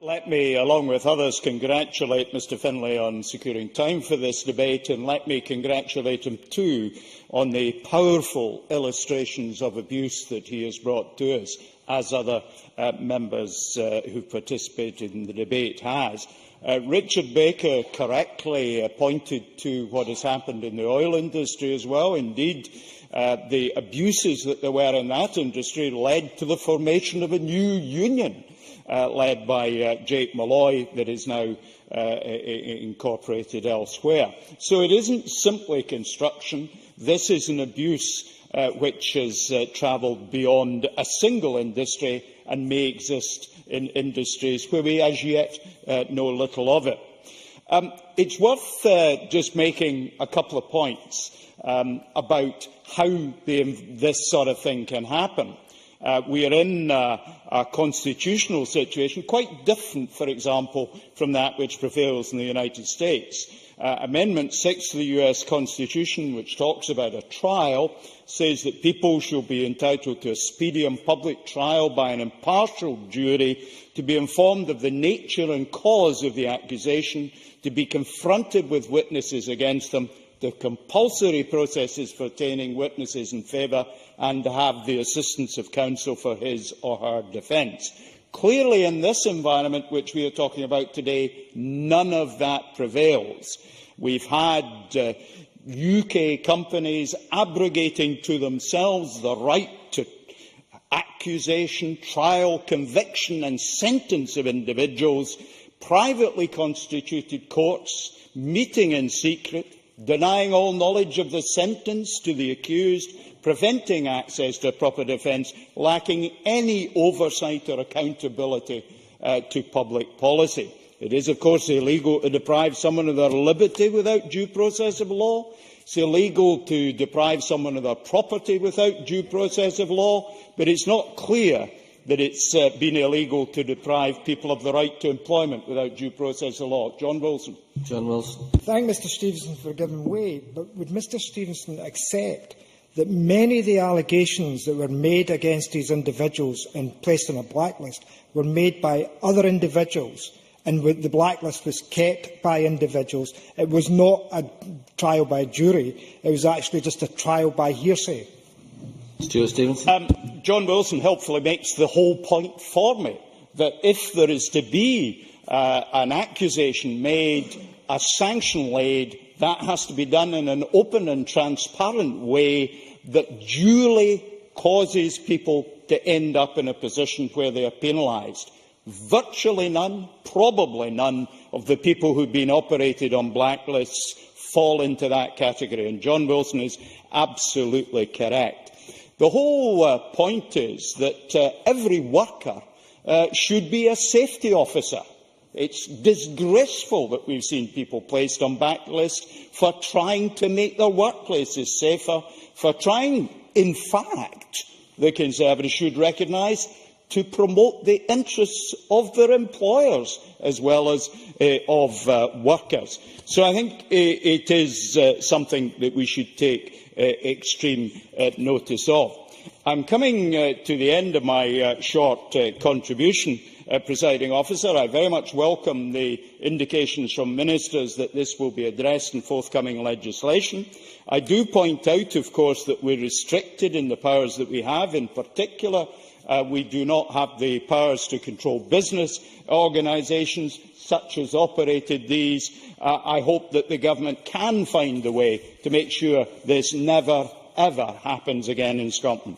Let me, along with others, congratulate Mr Finlay on securing time for this debate, and let me congratulate him too on the powerful illustrations of abuse that he has brought to us, as other members who participated in the debate has. Richard Baker correctly pointed to what has happened in the oil industry as well. Indeed, the abuses that there were in that industry led to the formation of a new union, led by Jake Malloy, that is now incorporated elsewhere. So it isn't simply construction. This is an abuse which has travelled beyond a single industry and may exist in industries where we as yet know little of it. It's worth just making a couple of points about how this sort of thing can happen. We are in a constitutional situation quite different, for example, from that which prevails in the United States. Amendment 6 to the US Constitution, which talks about a trial, says that people shall be entitled to a speedy and public trial by an impartial jury, to be informed of the nature and cause of the accusation, to be confronted with witnesses against them, the compulsory processes for obtaining witnesses in favour, and to have the assistance of counsel for his or her defence. Clearly, in this environment which we are talking about today, none of that prevails. We've had UK companies abrogating to themselves the right to accusation, trial, conviction and sentence of individuals, privately constituted courts meeting in secret, denying all knowledge of the sentence to the accused, preventing access to a proper defence, lacking any oversight or accountability to public policy. It is, of course, illegal to deprive someone of their liberty without due process of law. It's illegal to deprive someone of their property without due process of law, but it's not clear that it's been illegal to deprive people of the right to employment without due process of law. John Wilson. John Wilson. Thank Mr Stevenson for giving way, but would Mr Stevenson accept that many of the allegations that were made against these individuals and placed on a blacklist were made by other individuals, and the blacklist was kept by individuals? It was not a trial by jury, it was actually just a trial by hearsay. Stewart Stevenson. John Wilson helpfully makes the whole point for me, that if there is to be an accusation made, a sanction laid, that has to be done in an open and transparent way that duly causes people to end up in a position where they are penalised. Virtually none, probably none, of the people who have been operated on blacklists fall into that category, and John Wilson is absolutely correct. The whole point is that every worker should be a safety officer. It's disgraceful that we've seen people placed on blacklists for trying to make their workplaces safer, for trying, in fact, the Conservatives should recognise, to promote the interests of their employers as well as of workers. So I think it is something that we should take extreme notice of. I'm coming to the end of my short contribution, Presiding Officer. I very much welcome the indications from ministers that this will be addressed in forthcoming legislation. I do point out, of course, that we are restricted in the powers that we have. In particular, we do not have the powers to control business organisations such as operated these. I hope that the Government can find a way to make sure this never, ever happens again in Scotland.